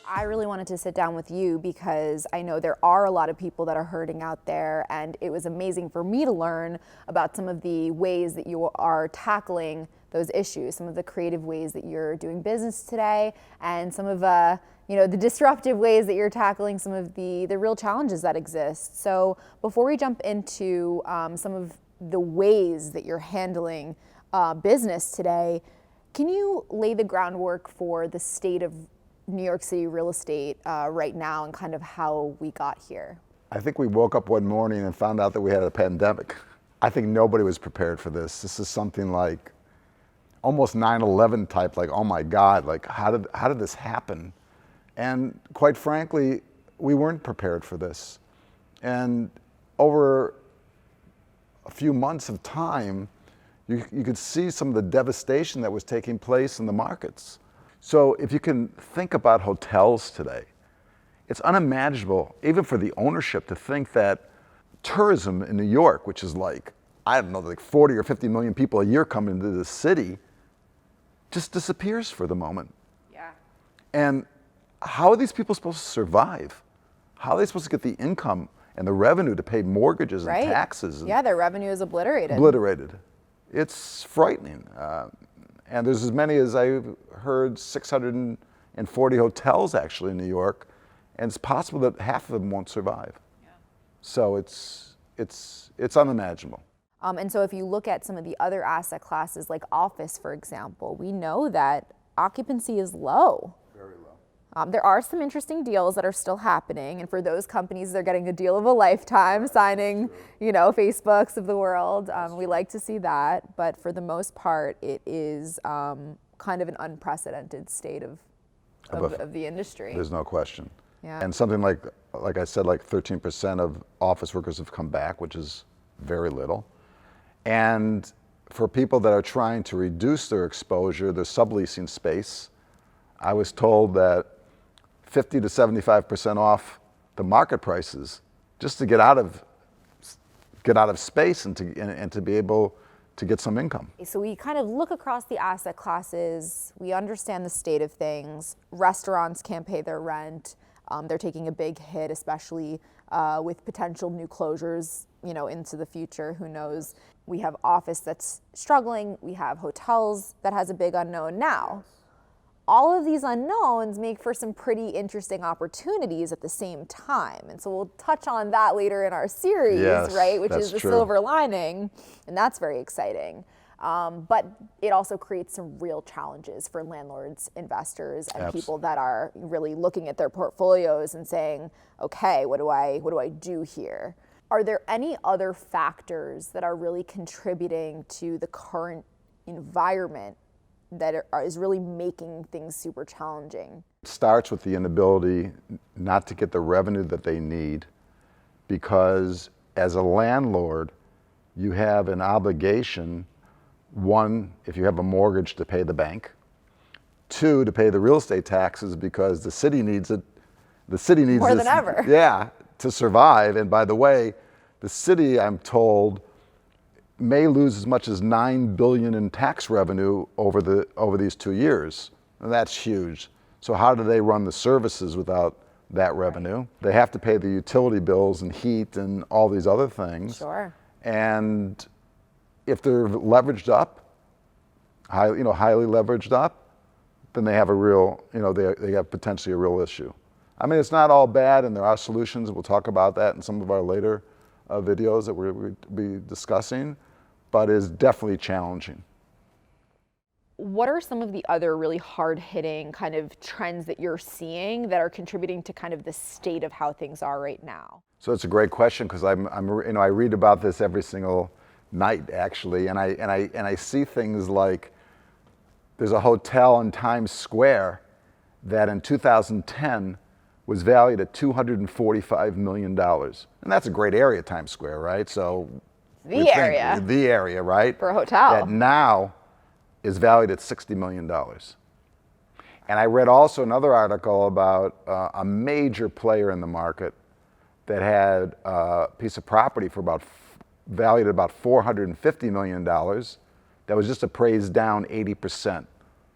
I really wanted to sit down with you because I know there are a lot of people that are hurting out there, and it was amazing for me to learn about some of the ways that you are tackling those issues, some of the creative ways that you're doing business today, and some of the disruptive ways that you're tackling some of the real challenges that exist. So before we jump into some of the ways that you're handling business today, can you lay the groundwork for the state of New York City real estate right now and kind of how we got here? I think we woke up one morning and found out that we had a pandemic. I think nobody was prepared for this. This is something like almost 9/11 type, like, oh my God, like how did this happen? And quite frankly, we weren't prepared for this. And over a few months of time, you could see some of the devastation that was taking place in the markets. So if you can think about hotels today, it's unimaginable, even for the ownership, to think that tourism in New York, which is like, I don't know, like 40 or 50 million people a year coming into the city, just disappears for the moment. Yeah. And how are these people supposed to survive? How are they supposed to get the income and the revenue to pay mortgages and taxes? Yeah, their revenue is obliterated. Obliterated. It's frightening. And there's as many as I've heard 640 hotels actually in New York, and it's possible that half of them won't survive. Yeah. So it's unimaginable. And so if you look at some of the other asset classes like office, for example, we know that occupancy is low. Very low. There are some interesting deals that are still happening, and for those companies, they're getting a deal of a lifetime, signing, Facebooks of the world. We like to see that, but for the most part, it is kind of an unprecedented state of the industry. There's no question. Yeah. And something like I said, like 13% of office workers have come back, which is very little. And for people that are trying to reduce their exposure, they're subleasing space. I was told that 50 to 75% off the market prices just to get out of space and to be able to get some income. So we kind of look across the asset classes, we understand the state of things. Restaurants can't pay their rent. They're taking a big hit, especially with potential new closures, into the future. Who knows? We have office that's struggling. We have hotels that has a big unknown now. All of these unknowns make for some pretty interesting opportunities at the same time. And so we'll touch on that later in our series, right? Which is the silver lining. And that's very exciting. But it also creates some real challenges for landlords, investors, and people that are really looking at their portfolios and saying, okay, what do I do here? Are there any other factors that are really contributing to the current environment that is really making things super challenging? It starts with the inability not to get the revenue that they need, because as a landlord, you have an obligation, one, if you have a mortgage, to pay the bank, two, to pay the real estate taxes because the city needs it. The city needs more than ever. Yeah, to survive. And by the way, the city, I'm told, may lose as much as $9 billion in tax revenue over these 2 years. And that's huge. So how do they run the services without that revenue? They have to pay the utility bills and heat and all these other things. Sure. And if they're leveraged up, highly leveraged up, then they have a real, they have potentially a real issue. I mean, it's not all bad, and there are solutions. We'll talk about that in some of our later videos that we'll be discussing, but it's definitely challenging. What are some of the other really hard-hitting kind of trends that you're seeing that are contributing to kind of the state of how things are right now? So it's a great question, because I read about this every single night actually, and I see things like there's a hotel in Times Square that in 2010 was valued at $245 million. And that's a great area, Times Square, right? So the area, right? For a hotel. That now is valued at $60 million. And I read also another article about a major player in the market that had a piece of property for valued at about $450 million that was just appraised down 80%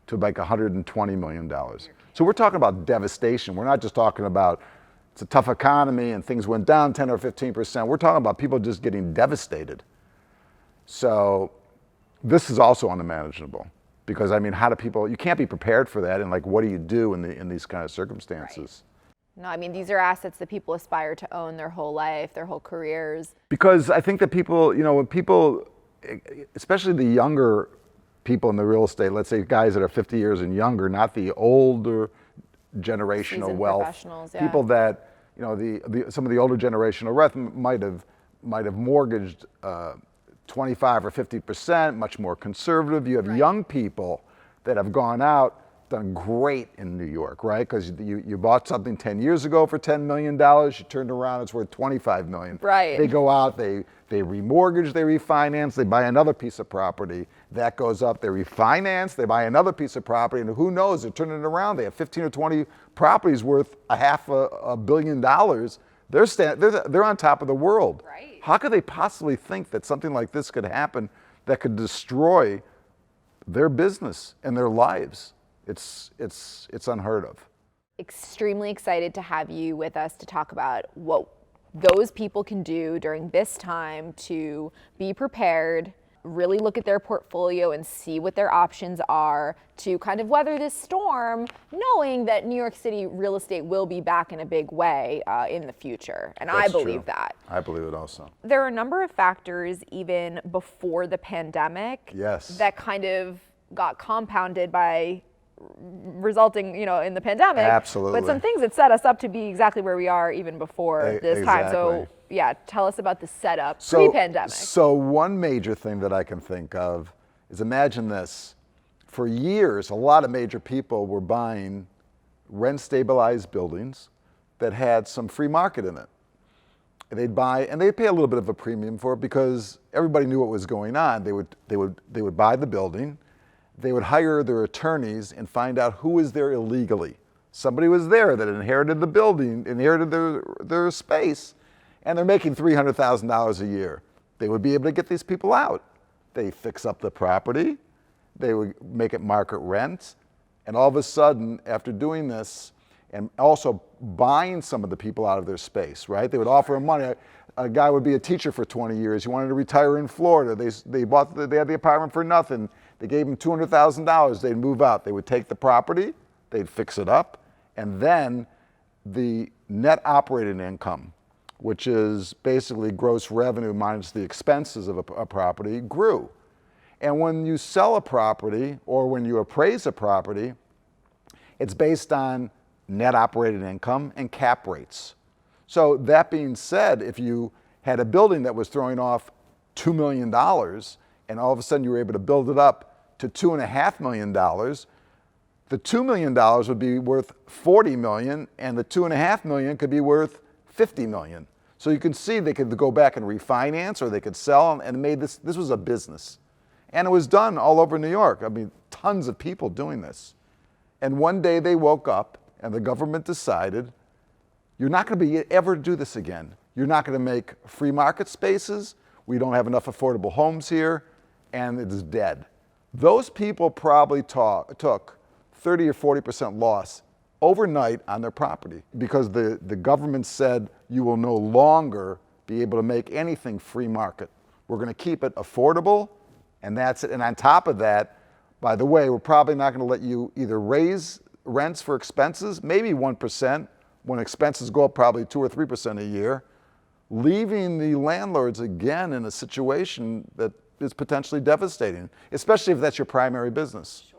to like $120 million. So we're talking about devastation. We're not just talking about it's a tough economy and things went down 10 or 15%. We're talking about people just getting devastated. So this is also unimaginable because I mean, how do people, you can't be prepared for that, and like what do you do in these kind of circumstances? Right. No, I mean, these are assets that people aspire to own their whole life, their whole careers. Because I think that people, when people, especially the younger people in the real estate, let's say guys that are 50 years and younger, not the older generational Seasoned wealth, professionals, yeah. people that, some of the older generational wealth might have mortgaged 25 or 50%, much more conservative. You have Right. young people that have gone out, done great in New York, right? Because you bought something 10 years ago for $10 million, you turned around, it's worth $25 million. Right. They go out, they remortgage, they refinance, they buy another piece of property. That goes up, they refinance, they buy another piece of property, and who knows, they're turning it around. They have 15 or 20 properties worth $500 million. They're on top of the world. Right. How could they possibly think that something like this could happen that could destroy their business and their lives? It's unheard of. Extremely excited to have you with us to talk about what those people can do during this time to be prepared, really look at their portfolio and see what their options are to kind of weather this storm, knowing that New York City real estate will be back in a big way in the future. And I believe that. I believe it also. There are a number of factors even before the pandemic Yes. that kind of got compounded by resulting, in the pandemic. Absolutely. But some things that set us up to be exactly where we are even before this time. So Exactly. yeah, tell us about the setup pre-pandemic. So one major thing that I can think of is, imagine this. For years, a lot of major people were buying rent-stabilized buildings that had some free market in it. They'd buy, and they'd pay a little bit of a premium for it because everybody knew what was going on. They would buy the building. They would hire their attorneys and find out who was there illegally. Somebody was there that inherited the building, inherited their space, and they're making $300,000 a year. They would be able to get these people out. They fix up the property, they would make it market rent, and all of a sudden, after doing this, and also buying some of the people out of their space, right? They would offer them money. A guy would be a teacher for 20 years. He wanted to retire in Florida. They had the apartment for nothing. They gave him $200,000. They'd move out. They would take the property, they'd fix it up, and then the net operating income, which is basically gross revenue minus the expenses of a property, grew. And when you sell a property or when you appraise a property, it's based on net operating income and cap rates. So that being said, if you had a building that was throwing off $2 million and all of a sudden you were able to build it up to $2.5 million, the $2 million would be worth $40 million and the $2.5 million could be worth $50 million. So you can see they could go back and refinance or they could sell, and made this was a business. And it was done all over New York. I mean, tons of people doing this. And one day they woke up and the government decided, you're not going to be ever do this again. You're not going to make free market spaces. We don't have enough affordable homes here, and it is dead. Those people probably took 30 or 40% loss overnight on their property because the government said you will no longer be able to make anything free market. We're going to keep it affordable, and that's it. And on top of that, by the way, we're probably not going to let you either raise rents for expenses, maybe 1%, when expenses go up probably 2 or 3% a year, leaving the landlords again in a situation that is potentially devastating, especially if that's your primary business.